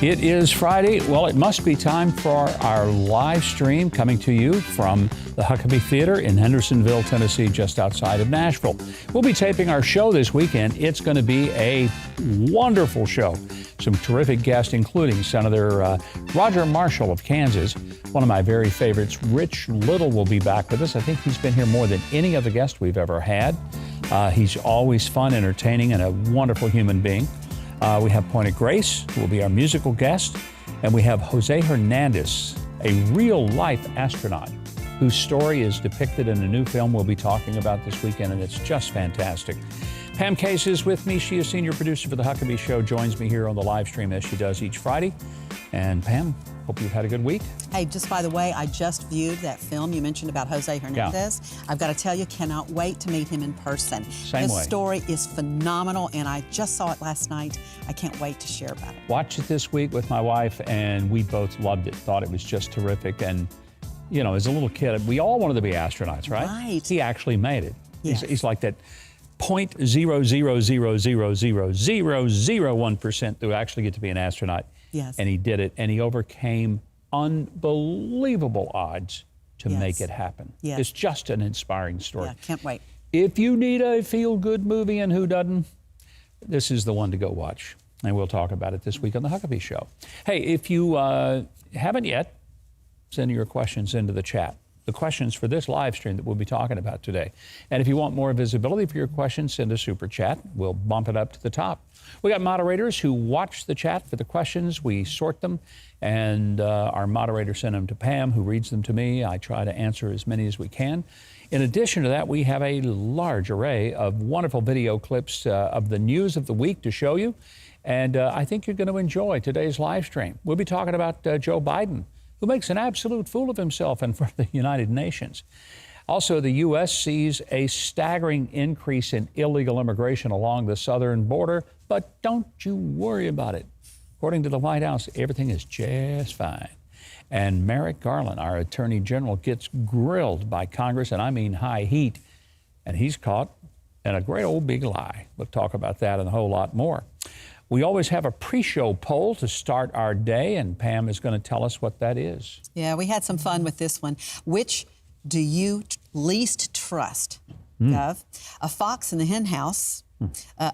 It is Friday. Well, it must be time for our live stream coming to you from the Huckabee Theater in Hendersonville, Tennessee, just outside of Nashville. We'll be taping our show this weekend. It's going to be a wonderful show. Some terrific guests, including Senator Roger Marshall of Kansas. One of my very favorites, Rich Little, will be back with us. I think he's been here more than any other guest we've ever had. He's always fun, entertaining, and a wonderful human being. We have Point of Grace, who will be our musical guest, and we have Jose Hernandez, a real-life astronaut whose story is depicted in a new film we'll be talking about this weekend, and it's just fantastic. Pam Case is with me. She is senior producer for The Huckabee Show, joins me here on the live stream as she does each Friday. And Pam, hope you've had a good week. Hey, just by the way, I just viewed that film you mentioned about Jose Hernandez. Yeah. I've got to tell you, cannot wait to meet him in person. His story is phenomenal, and I just saw it last night. I can't wait to share about it. Watched it this week with my wife, and we both loved it, thought it was just terrific. And, you know, as a little kid, we all wanted to be astronauts, right? Right. He actually made it. Yes. He's like that 0.000000001% to actually get to be an astronaut. Yes. And he did it, and he overcame unbelievable odds to make it happen. Yes. It's just an inspiring story. Yeah, can't wait. If you need a feel-good movie, and who doesn't, this is the one to go watch. And we'll talk about it this week on The Huckabee Show. Hey, if you haven't yet, send your questions into the chat. The questions for this live stream that we'll be talking about today. And if you want more visibility for your questions, send a super chat. We'll bump it up to the top. We got moderators who watch the chat for the questions. We sort them, and our moderator sent them to Pam, who reads them to me. I try to answer as many as we can. In addition to that, we have a large array of wonderful video clips of the news of the week to show you. And I think you're going to enjoy today's live stream. We'll be talking about Joe Biden, who makes an absolute fool of himself in front of the United Nations. Also, the U.S. sees a staggering increase in illegal immigration along the southern border, but don't you worry about it. According to the White House, everything is just fine. And Merrick Garland, our Attorney General, gets grilled by Congress, and I mean high heat, and he's caught in a great old big lie. We'll talk about that and a whole lot more. We always have a pre-show poll to start our day, and Pam is going to tell us what that is. Yeah, we had some fun with this one. Which do you least trust, Gov? A fox in the hen house,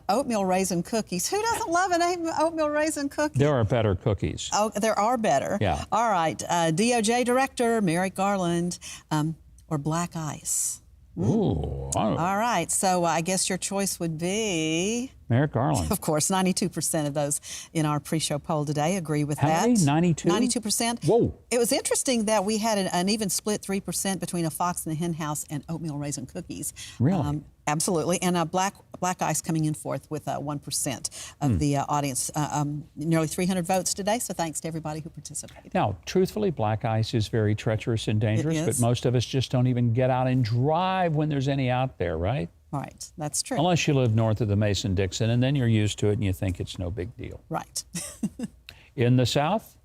oatmeal raisin cookies. Who doesn't love an oatmeal raisin cookie? There are better cookies. Oh, there are better. Yeah. All right. DOJ Director Merrick Garland, or black ice. Ooh. All right. So I guess your choice would be Merrick Garland. Of course, 92% of those in our pre-show poll today agree with How that. many? 92? 92%. Whoa. It was interesting that we had an even split 3% between a fox in the hen house and oatmeal raisin cookies. Really? Absolutely. And black ice coming in fourth with 1% of the audience. Nearly 300 votes today, so thanks to everybody who participated. Now, truthfully, black ice is very treacherous and dangerous, It is. but most of us just don't even get out and drive when there's any out there, right? Right, that's true. Unless you live north of the Mason-Dixon, and then you're used to it and you think it's no big deal. Right. In the South,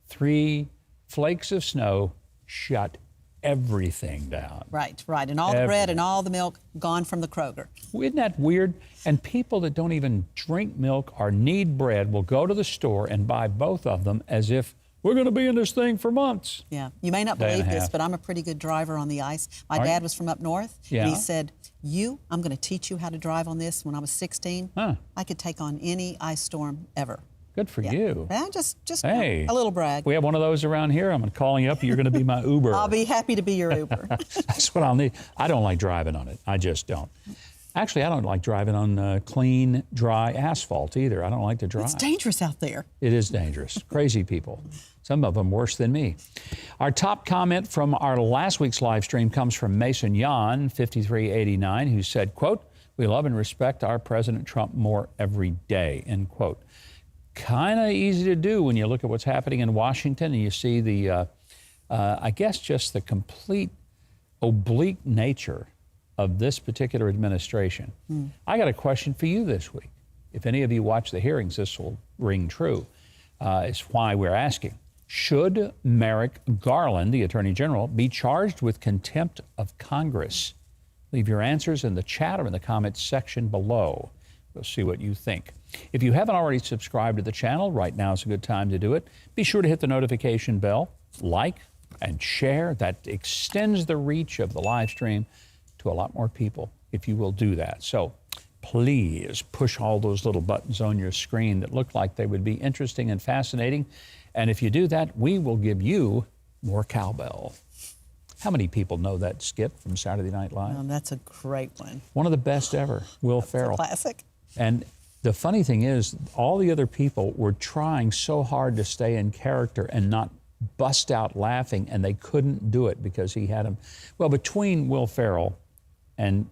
3 flakes of snow shut everything down. Right. And all the bread and all the milk gone from the Kroger. Isn't that weird? And people that don't even drink milk or need bread will go to the store and buy both of them as if we're going to be in this thing for months. Yeah. You may not believe this, but I'm a pretty good driver on the ice. My dad was from up north, and he said, I'm going to teach you how to drive on this. When I was 16, I could take on any ice storm ever. Good for you. Yeah, just hey, a little brag. We have one of those around here. I'm going to call you up. You're going to be my Uber. I'll be happy to be your Uber. That's what I'll need. I don't like driving on it. I just don't. Actually, I don't like driving on clean, dry asphalt either. I don't like to drive. It's dangerous out there. It is dangerous. Crazy people. Some of them worse than me. Our top comment from our last week's live stream comes from Mason Yan, 5389, who said, quote, "We love and respect our President Trump more every day," end quote. Kind of easy to do when you look at what's happening in Washington and you see the, I guess, just the complete oblique nature of this particular administration. I got a question for you this week. If any of you watch the hearings, this will ring true. It's why we're asking. Should Merrick Garland, the Attorney General, be charged with contempt of Congress? Leave your answers in the chat or in the comments section below. We'll see what you think. If you haven't already subscribed to the channel, right now is a good time to do it. Be sure to hit the notification bell, like, and share. That extends the reach of the live stream to a lot more people if you will do that. So please push all those little buttons on your screen that look like they would be interesting and fascinating. And if you do that, we will give you more cowbell. How many people know that skit from Saturday Night Live? That's a great one. One of the best ever, Will Ferrell. Classic. And the funny thing is, all the other people were trying so hard to stay in character and not bust out laughing, and they couldn't do it because he had them. Well, between Will Ferrell and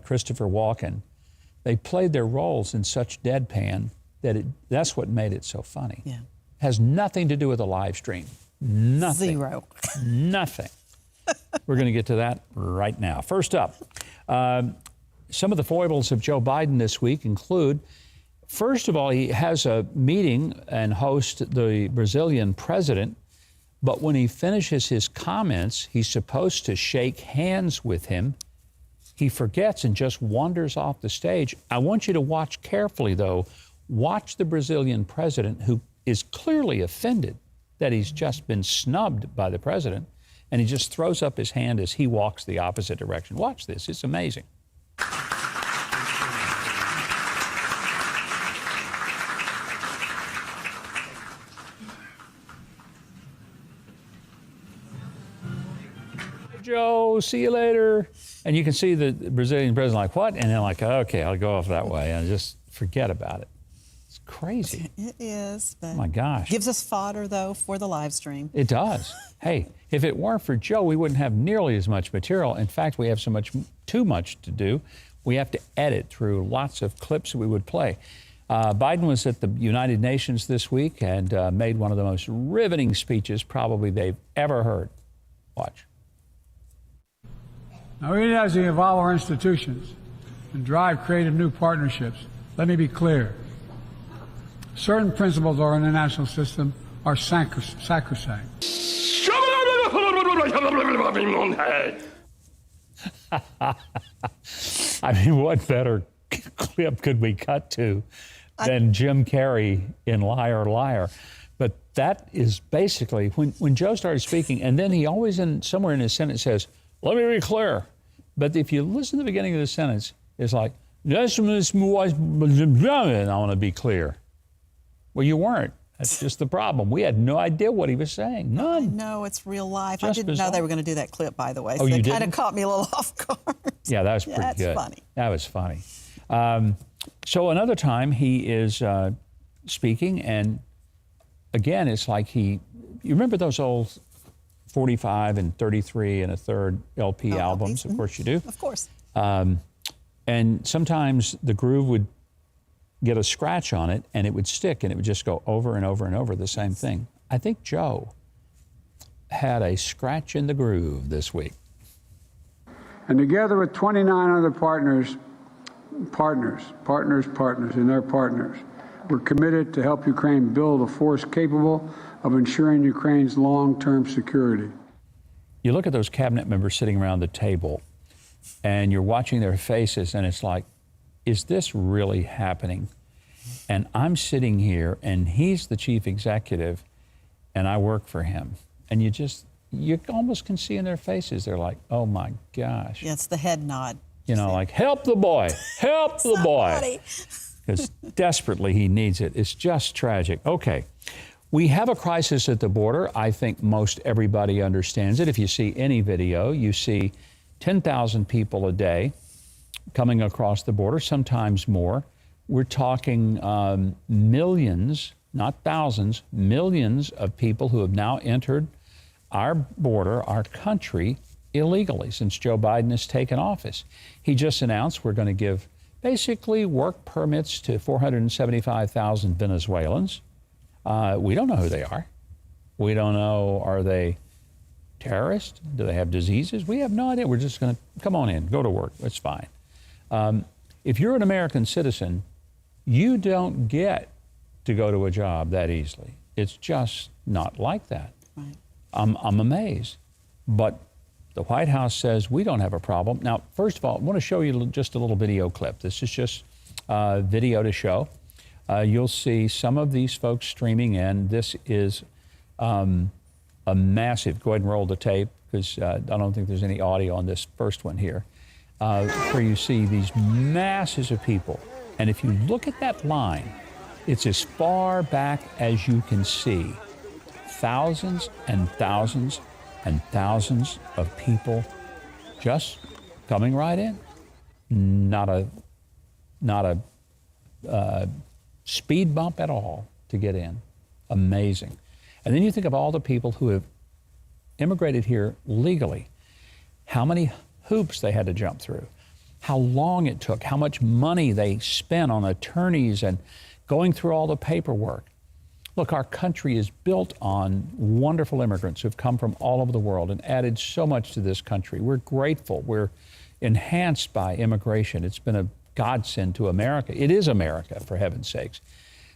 Christopher Walken, they played their roles in such deadpan that that's what made it so funny. Yeah. Has nothing to do with the live stream. Nothing. Zero. Nothing. We're going to get to that right now. First up, some of the foibles of Joe Biden this week include, first of all, he has a meeting and hosts the Brazilian president, but when he finishes his comments, he's supposed to shake hands with him. He forgets and just wanders off the stage. I want you to watch carefully, though. Watch the Brazilian president, who is clearly offended that he's just been snubbed by the president, and he just throws up his hand as he walks the opposite direction. Watch this. It's amazing. Joe, see you later. And you can see the Brazilian president like, what? And they're like, okay, I'll go off that way and just forget about it. It's crazy. It is. But oh my gosh. Gives us fodder, though, for the live stream. It does. Hey, if it weren't for Joe, we wouldn't have nearly as much material. In fact, we have too much to do. We have to edit through lots of clips we would play. Biden was at the United Nations this week and made one of the most riveting speeches probably they've ever heard. Watch. Now, even as we evolve our institutions and drive creative new partnerships, let me be clear. Certain principles of our international system are sacrosanct. I mean, what better clip could we cut to than Jim Carrey in Liar, Liar? But that is basically, when Joe started speaking, and then he always, somewhere in his sentence says, let me be clear. But if you listen to the beginning of the sentence, it's like, I want to be clear. Well, you weren't. That's just the problem. We had no idea what he was saying. None. No, it's real life. Just I didn't know they were going to do that clip, by the way. Oh, so you it kind didn't? of caught me a little off guard. Yeah, that was pretty good. That's funny. That was funny. So another time he is speaking, and again, it's like you remember those old 45 and 33 and a third LP albums? Of course you do. Of course. And sometimes the groove would get a scratch on it and it would stick and it would just go over and over and over the same thing. I think Joe had a scratch in the groove this week. And together with 29 other partners, and their partners, we're committed to help Ukraine build a force capable of ensuring Ukraine's long-term security. You look at those cabinet members sitting around the table and you're watching their faces and it's like, is this really happening? And I'm sitting here and he's the chief executive and I work for him. And you almost can see in their faces, they're like, oh my gosh. Yeah, it's the head nod. You know, like, help the boy, help the boy. Because desperately he needs it. It's just tragic. Okay, we have a crisis at the border. I think most everybody understands it. If you see any video, you see 10,000 people a day coming across the border, sometimes more. We're talking millions, not thousands, millions of people who have now entered our border, our country, illegally since Joe Biden has taken office. He just announced we're going to give basically work permits to 475,000 Venezuelans. We don't know who they are. We don't know, are they terrorists? Do they have diseases? We have no idea. We're just going to, come on in, go to work. It's fine. If you're an American citizen, you don't get to go to a job that easily. It's just not like that. Right. I'm amazed. But the White House says we don't have a problem. Now, first of all, I want to show you just a little video clip. This is just video to show. You'll see some of these folks streaming in. This is a massive, go ahead and roll the tape, because I don't think there's any audio on this first one here, where you see these masses of people. And if you look at that line, it's as far back as you can see. Thousands and thousands and thousands of people just coming right in. Not a speed bump at all to get in. Amazing. And then you think of all the people who have immigrated here legally, how many hoops they had to jump through, how long it took, how much money they spent on attorneys and going through all the paperwork. Look, our country is built on wonderful immigrants who've come from all over the world and added so much to this country. We're grateful. We're enhanced by immigration. It's been a godsend to America. It is America, for heaven's sakes.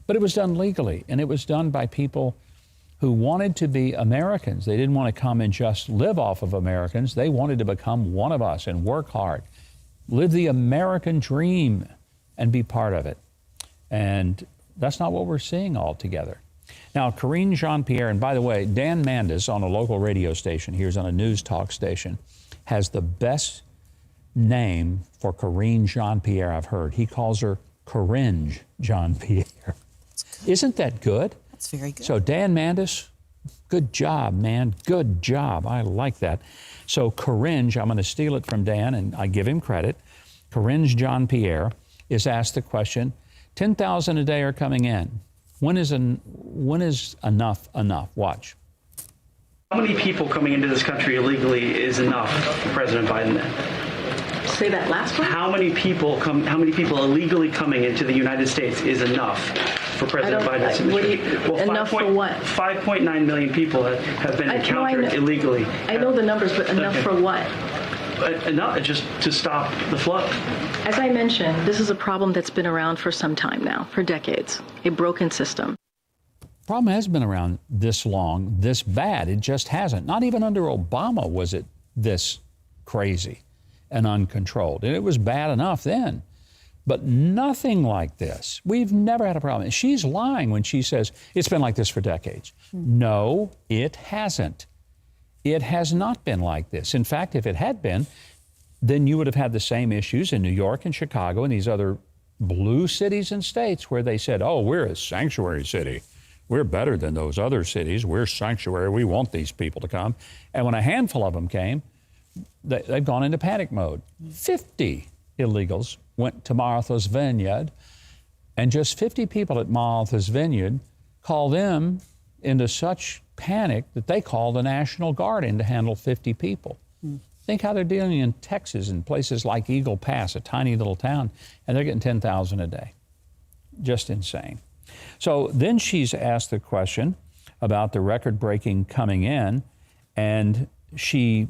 But it was done legally, and it was done by people who wanted to be Americans. They didn't want to come and just live off of Americans. They wanted to become one of us and work hard, live the American dream, and be part of it. And that's not what we're seeing altogether. Now, Karine Jean-Pierre, and by the way, Dan Mandis on a local radio station, here's on a news talk station, has the best name for Karine Jean-Pierre I've heard. He calls her Coringe Jean-Pierre. Isn't that good? That's very good. So Dan Mandis, good job, man. Good job. I like that. So Coringe, I'm going to steal it from Dan, and I give him credit. Coringe Jean-Pierre is asked the question, 10,000 a day are coming in. When is enough enough? Watch. How many people coming into this country illegally is enough for President Biden then? Say that last one? How many people illegally coming into the United States is enough for President Biden's administration? Enough for what? 5.9 million people have been encountered illegally. I know the numbers, but enough for what? Enough just to stop the flow. As I mentioned, this is a problem that's been around for some time now, for decades, a broken system. Problem has been around this long, this bad. It just hasn't. Not even under Obama was it this crazy and uncontrolled. And it was bad enough then, but nothing like this. We've never had a problem. And she's lying when she says it's been like this for decades. No, it hasn't. It has not been like this. In fact, if it had been, then you would have had the same issues in New York and Chicago and these other blue cities and states where they said, oh, we're a sanctuary city. We're better than those other cities. We're sanctuary. We want these people to come. And when a handful of them came, they've gone into panic mode. 50 illegals went to Martha's Vineyard, and just 50 people at Martha's Vineyard called them into such panic that they called the National Guard in to handle 50 people. Think how they're dealing in Texas and places like Eagle Pass, a tiny little town, and they're getting 10,000 a day. Just insane. So then she's asked the question about the record-breaking coming in, and she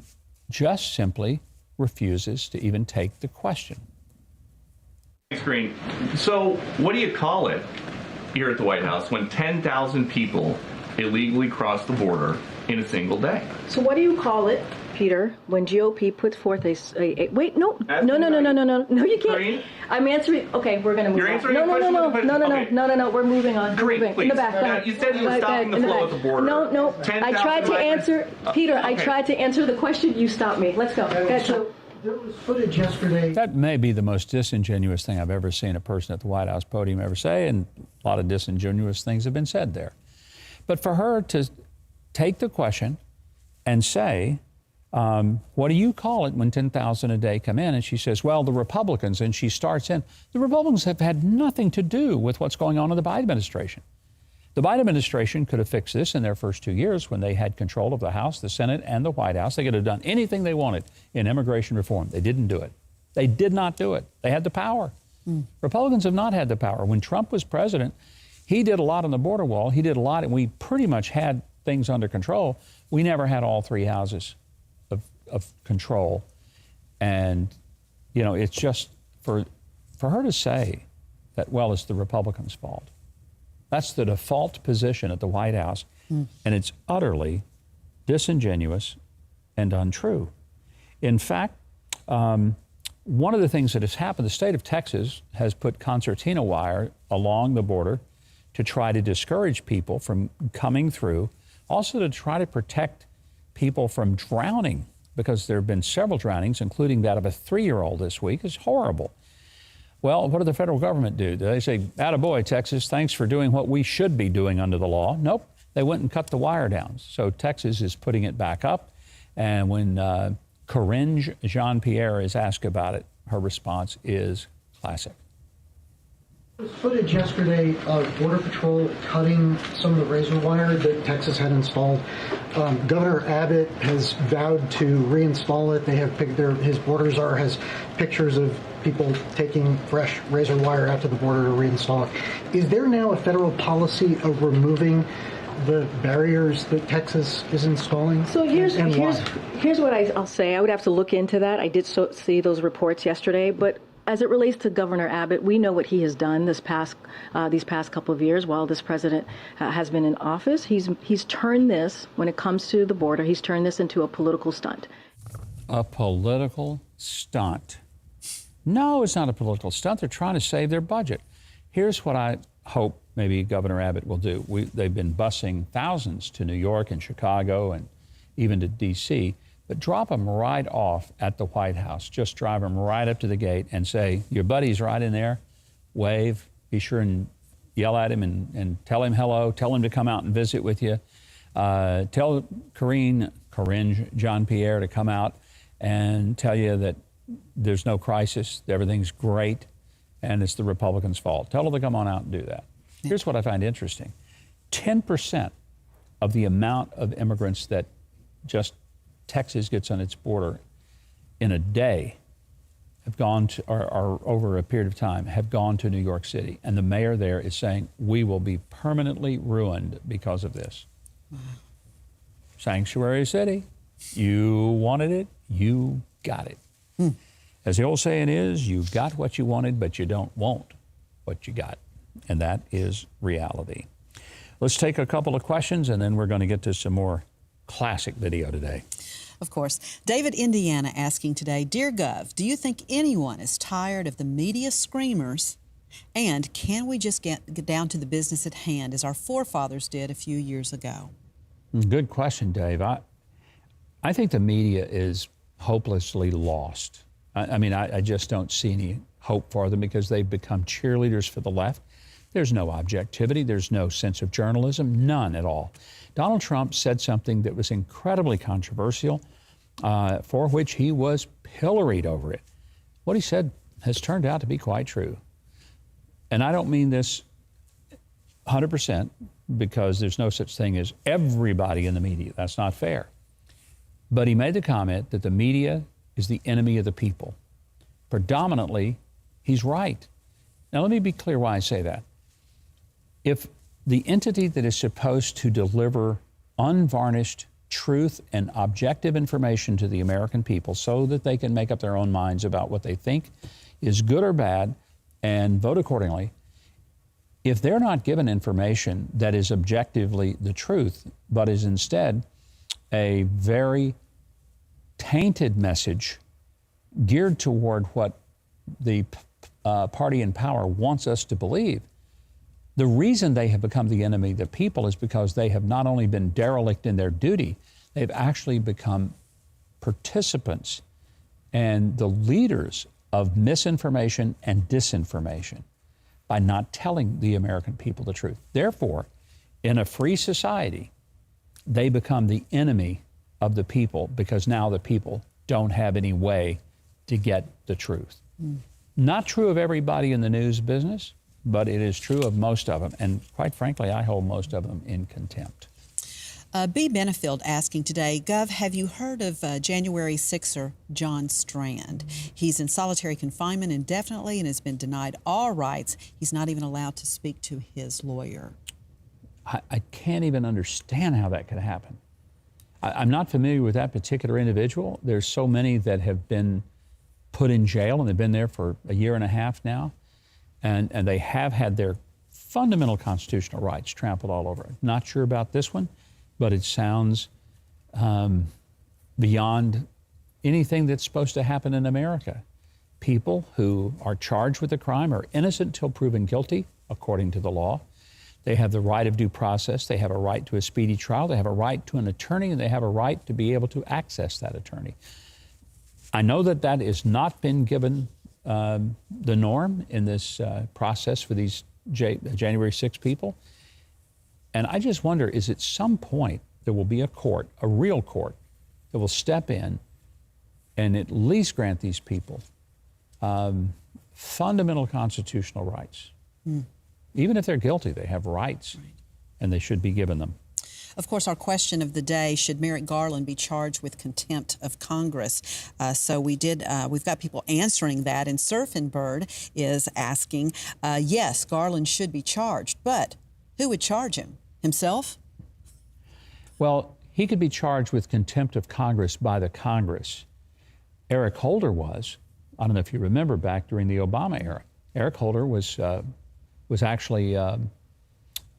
just simply refuses to even take the question. Screen. So what do you call it here at the White House when 10,000 people illegally cross the border in a single day? So what do you call it, Peter, when GOP puts forth a wait, no, you can't. Karine? I'm answering. Okay, we're going to move You're on. answering the question with a question? No, we're moving on. Karine, moving. please. In the back. Now, you said you were stopping the flow at the border. No. I tried to answer, Peter. Okay. I tried to answer the question. You stopped me. Let's go. There was footage yesterday. That may be the most disingenuous thing I've ever seen a person at the White House podium ever say, and a lot of disingenuous things have been said there. But for her to take the question and say, what do you call it when 10,000 a day come in? And she says, well, the Republicans, and she starts in. The Republicans have had nothing to do with what's going on in the Biden administration. The Biden administration could have fixed this in their first 2 years when they had control of the House, the Senate, and the White House. They could have done anything they wanted in immigration reform. They didn't do it. They did not do it. They had the power. Republicans have not had the power. When Trump was president, he did a lot on the border wall. He did a lot, and we pretty much had things under control. We never had all three houses of control. And, you know, it's just for her to say that, well, it's the Republicans' fault. That's the default position at the White House, and it's utterly disingenuous and untrue. In fact, one of the things that has happened, the state of Texas has put concertina wire along the border to try to discourage people from coming through, also to try to protect people from drowning, because there have been several drownings, including that of a 3-year-old this week. It's horrible. Well, what did the federal government do? Do they say, attaboy, Texas, thanks for doing what we should be doing under the law? Nope. They went and cut the wire down. So Texas is putting it back up. And when Corinne Jean-Pierre is asked about it, her response is classic. There was footage yesterday of Border Patrol cutting some of the razor wire that Texas had installed. Governor Abbott has vowed to reinstall it. They have his border czar has pictures of people taking fresh razor wire out to the border to reinstall it. Is there now a federal policy of removing the barriers that Texas is installing? So here's what I'll say. I would have to look into that. I did see those reports yesterday, but as it relates to Governor Abbott, we know what he has done these past couple of years while this president has been in office. He's turned this, when it comes to the border, he's turned this into a political stunt. A political stunt? No, it's not a political stunt. They're trying to save their budget. Here's what I hope maybe Governor Abbott will do. They've been busing thousands to New York and Chicago and even to D.C., but drop them right off at the White House. Just drive them right up to the gate and say, your buddy's right in there, wave, be sure and yell at him and tell him hello, tell him to come out and visit with you. Tell Corinne Jean-Pierre to come out and tell you that there's no crisis, everything's great, and it's the Republicans' fault. Tell them to come on out and do that. Here's what I find interesting. 10% of the amount of immigrants that just Texas gets on its border in a day have gone to, or over a period of time, have gone to New York City. And the mayor there is saying, we will be permanently ruined because of this. Sanctuary city. You wanted it, you got it. As the old saying is, you got what you wanted, but you don't want what you got. And that is reality. Let's take a couple of questions, and then we're going to get to some more classic video today. Of course. David, Indiana, asking today, Dear Gov, do you think anyone is tired of the media screamers? And can we just get down to the business at hand as our forefathers did a few years ago? Good question, Dave. I think the media is hopelessly lost. I just don't see any hope for them because they've become cheerleaders for the left. There's no objectivity. There's no sense of journalism, none at all. Donald Trump said something that was incredibly controversial, for which he was pilloried over it. What he said has turned out to be quite true. And I don't mean this 100% because there's no such thing as everybody in the media. That's not fair. But he made the comment that the media is the enemy of the people. Predominantly, he's right. Now, let me be clear why I say that. If the entity that is supposed to deliver unvarnished truth and objective information to the American people so that they can make up their own minds about what they think is good or bad and vote accordingly, if they're not given information that is objectively the truth, but is instead a very tainted message geared toward what the party in power wants us to believe, the reason they have become the enemy of the people is because they have not only been derelict in their duty, they've actually become participants and the leaders of misinformation and disinformation by not telling the American people the truth. Therefore, in a free society, they become the enemy of the people because now the people don't have any way to get the truth. Not true of everybody in the news business, but it is true of most of them. And quite frankly, I hold most of them in contempt. B. Benefield asking today, Gov, have you heard of January 6er John Strand? He's in solitary confinement indefinitely and has been denied all rights. He's not even allowed to speak to his lawyer. I can't even understand how that could happen. I'm not familiar with that particular individual. There's so many that have been put in jail, and they've been there for a year and a half now, and they have had their fundamental constitutional rights trampled all over. Not sure about this one, but it sounds beyond anything that's supposed to happen in America. people who are charged with a crime are innocent until proven guilty, according to the law. They have the right of due process. They have a right to a speedy trial. They have a right to an attorney, and they have a right to be able to access that attorney. I know that that has not been given the norm in this process for these January 6 people. And I just wonder, is at some point there will be a court, a real court, that will step in and at least grant these people fundamental constitutional rights. Even if they're guilty, they have rights, and they should be given them. Of course, our question of the day, should Merrick Garland be charged with contempt of Congress? So we've got people answering that, and Surfing Bird is asking, yes, Garland should be charged, but who would charge him? Himself? Well, he could be charged with contempt of Congress by the Congress. Eric Holder was. I don't know if you remember back during the Obama era. Eric Holder was actually,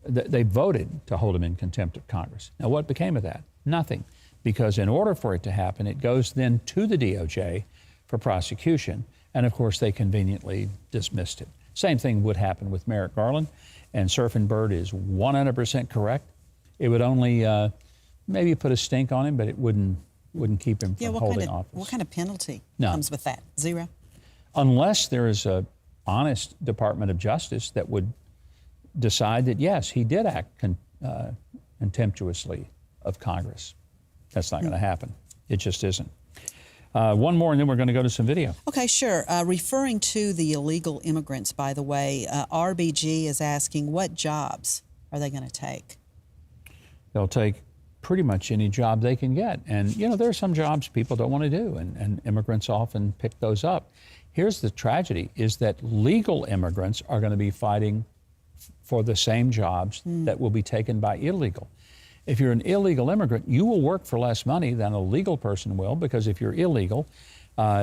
they voted to hold him in contempt of Congress. Now, what became of that? Nothing. Because in order for it to happen, it goes then to the DOJ for prosecution. And of course, they conveniently dismissed it. Same thing would happen with Merrick Garland. And Surfing Bird is 100% correct. It would only maybe put a stink on him, but it wouldn't keep him from holding office. What kind of penalty No. comes with that? Zero? Unless there is a honest Department of Justice that would decide that, yes, he did act contemptuously of Congress. That's not going to happen. It just isn't. One more, and then we're going to go to some video. Okay, sure. Referring to the illegal immigrants, by the way, RBG is asking, what jobs are they going to take? They'll take pretty much any job they can get. And, you know, there are some jobs people don't want to do, and immigrants often pick those up. Here's the tragedy, is that legal immigrants are going to be fighting for the same jobs that will be taken by illegal. If you're an illegal immigrant, you will work for less money than a legal person will, because if you're illegal,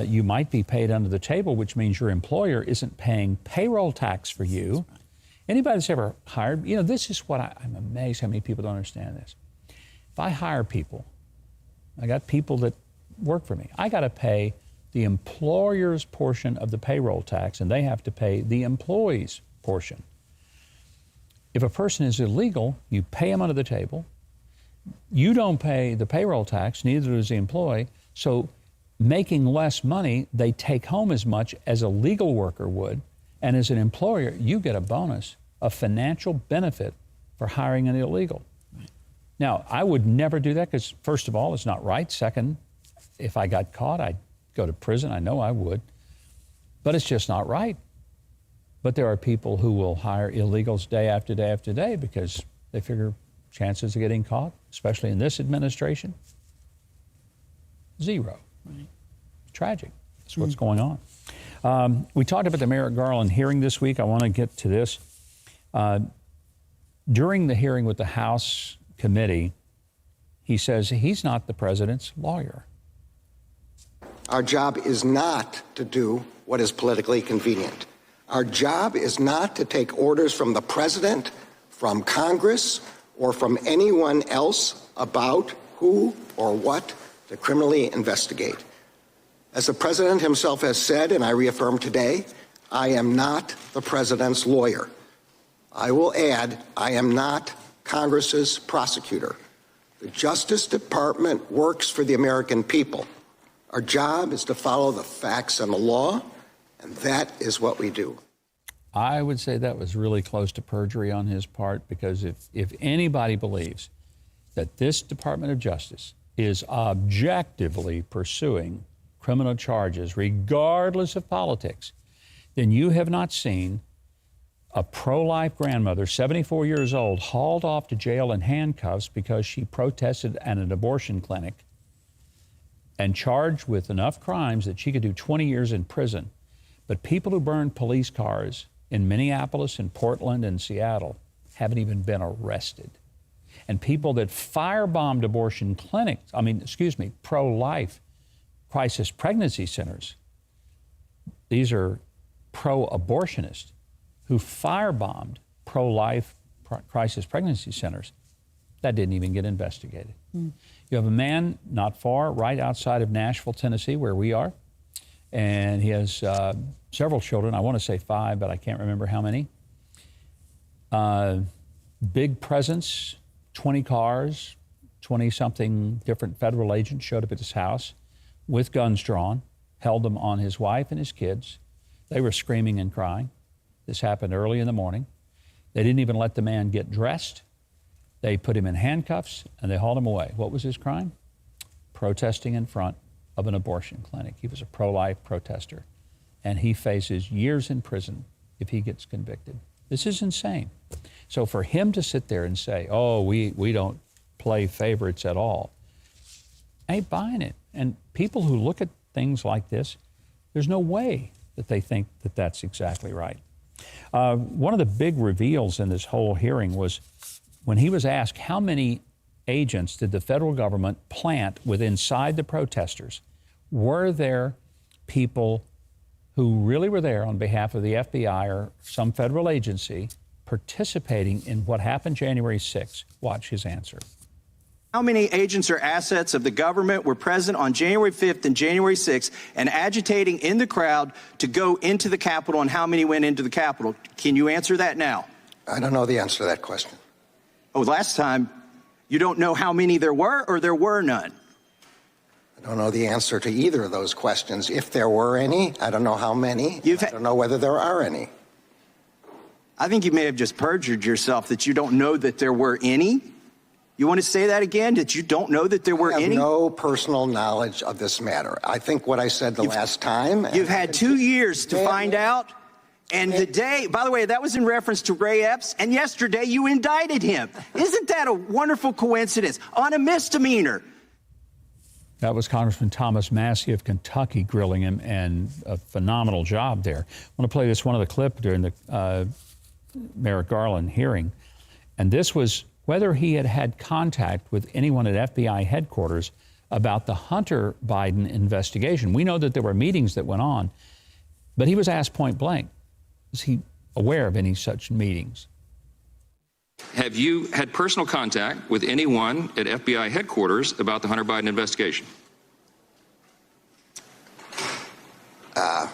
you might be paid under the table, which means your employer isn't paying payroll tax for you. Anybody that's ever hired, you know, this is what I'm amazed how many people don't understand this. If I hire people, I got people that work for me, I got to pay the employer's portion of the payroll tax, and they have to pay the employee's portion. If a person is illegal, you pay them under the table. You don't pay the payroll tax, neither does the employee. So making less money, they take home as much as a legal worker would. And as an employer, you get a bonus, a financial benefit for hiring an illegal. Now, I would never do that because, first of all, it's not right. Second, if I got caught, I'd go to prison. I know I would. But it's just not right. But there are people who will hire illegals day after day after day because they figure chances of getting caught, especially in this administration, zero. Right. Tragic. That's what's going on. We talked about the Merrick Garland hearing this week. I want to get to this. During the hearing with the House committee, he says he's not the president's lawyer. Our job is not to do what is politically convenient. Our job is not to take orders from the president, from Congress, or from anyone else about who or what to criminally investigate. As the president himself has said, and I reaffirm today, I am not the president's lawyer. I will add, I am not Congress's prosecutor. The Justice Department works for the American people. Our job is to follow the facts and the law, and that is what we do. I would say that was really close to perjury on his part, because if anybody believes that this Department of Justice is objectively pursuing criminal charges, regardless of politics, then you have not seen a pro-life grandmother, 74 years old, hauled off to jail in handcuffs because she protested at an abortion clinic and charged with enough crimes that she could do 20 years in prison. But people who burn police cars in Minneapolis and Portland and Seattle haven't even been arrested. And people that firebombed abortion clinics, pro-life crisis pregnancy centers, these are pro-abortionists who firebombed pro-life crisis pregnancy centers. That didn't even get investigated. You have a man not far, right outside of Nashville, Tennessee, where we are, and he has several children. I want to say 5, but I can't remember how many. Big presence, 20 cars, 20-something different federal agents showed up at his house with guns drawn, held them on his wife and his kids. They were screaming and crying. This happened early in the morning. They didn't even let the man get dressed. They put him in handcuffs, and they hauled him away. What was his crime? Protesting in front of an abortion clinic. He was a pro-life protester, and he faces years in prison if he gets convicted. This is insane. So for him to sit there and say, oh, we don't play favorites at all, I ain't buying it. And people who look at things like this, there's no way that they think that that's exactly right. One of the big reveals in this whole hearing was when he was asked how many agents did the federal government plant inside the protesters. Were there people who really were there on behalf of the FBI or some federal agency participating in what happened January 6th? Watch his answer. How many agents or assets of the government were present on January 5th and January 6th and agitating in the crowd to go into the Capitol, and how many went into the Capitol? Can you answer that now? I don't know the answer to that question. Oh, last time, you don't know how many there were, or there were none? I don't know the answer to either of those questions. If there were any, I don't know how many. I don't know whether there are any. I think you may have just perjured yourself that you don't know that there were any. You want to say that again, that you don't know that there were any? I have no personal knowledge of this matter. I think what I said last time. You've had 2 years to find out. And the day, by the way, that was in reference to Ray Epps, and yesterday you indicted him. Isn't that a wonderful coincidence on a misdemeanor? That was Congressman Thomas Massey of Kentucky grilling him, and a phenomenal job there. I want to play this one of the clip during the Merrick Garland hearing. And this was whether he had had contact with anyone at FBI headquarters about the Hunter Biden investigation. We know that there were meetings that went on, but he was asked point blank, is he aware of any such meetings? Have you had personal contact with anyone at FBI headquarters about the Hunter Biden investigation? I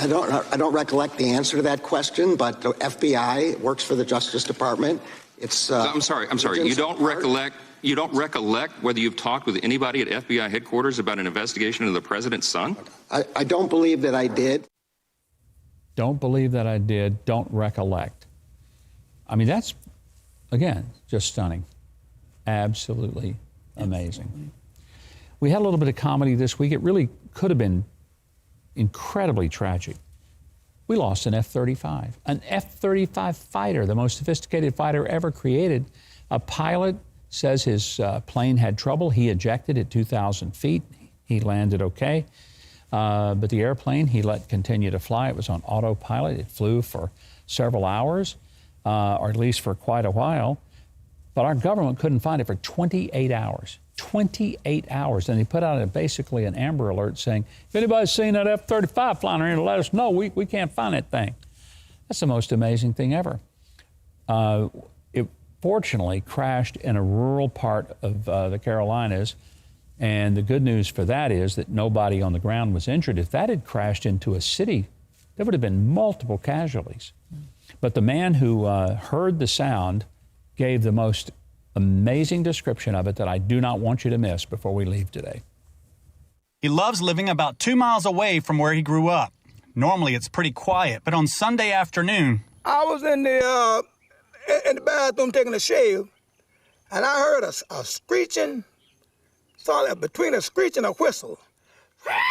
don't recollect the answer to that question, but the FBI works for the Justice Department. It's. I'm sorry. You don't recollect. You don't recollect whether you've talked with anybody at FBI headquarters about an investigation of the president's son? I don't believe that I did. Don't believe that I did. Don't recollect. I mean, that's, again, just stunning. Absolutely amazing. We had a little bit of comedy this week. It really could have been incredibly tragic. We lost an F-35. An F-35 fighter, the most sophisticated fighter ever created. A pilot says his plane had trouble. He ejected at 2,000 feet. He landed okay. But the airplane he let continue to fly. It was on autopilot. It flew for several hours, or at least for quite a while. But our government couldn't find it for 28 hours. 28 hours. And they put out basically an Amber Alert saying, if anybody's seen that F-35 flying around, let us know. We can't find that thing. That's the most amazing thing ever. It fortunately crashed in a rural part of the Carolinas. And the good news for that is that nobody on the ground was injured. If that had crashed into a city, there would have been multiple casualties. But the man who heard the sound gave the most amazing description of it that I do not want you to miss before we leave today. He loves living about 2 miles away from where he grew up. Normally it's pretty quiet, but on Sunday afternoon, I was in the bathroom taking a shave, and I heard a screeching, between a screech and a whistle. I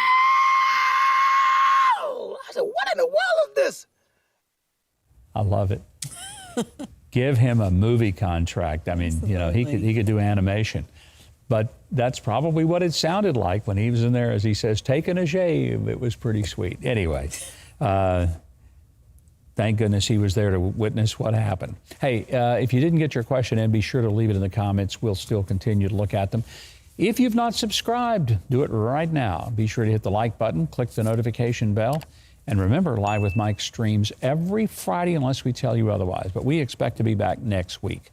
said, what in the world is this? I love it. Give him a movie contract. I mean, absolutely. You know, he could do animation. But that's probably what it sounded like when he was in there, as he says, taking a shave. It was pretty sweet. Anyway, thank goodness he was there to witness what happened. Hey, if you didn't get your question in, be sure to leave it in the comments. We'll still continue to look at them. If you've not subscribed, do it right now. Be sure to hit the like button, click the notification bell. And remember, Live with Mike streams every Friday unless we tell you otherwise. But we expect to be back next week.